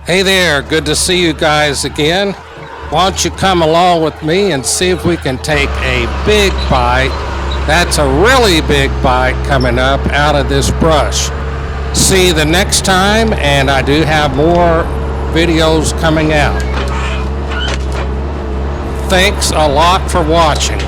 Hey there, good to see you guys again. Why don't you come along with me and see if we can take a big bite. That's a really big bite coming up out of this brush. See you the next time, and I do have more videos coming out. Thanks a lot for watching.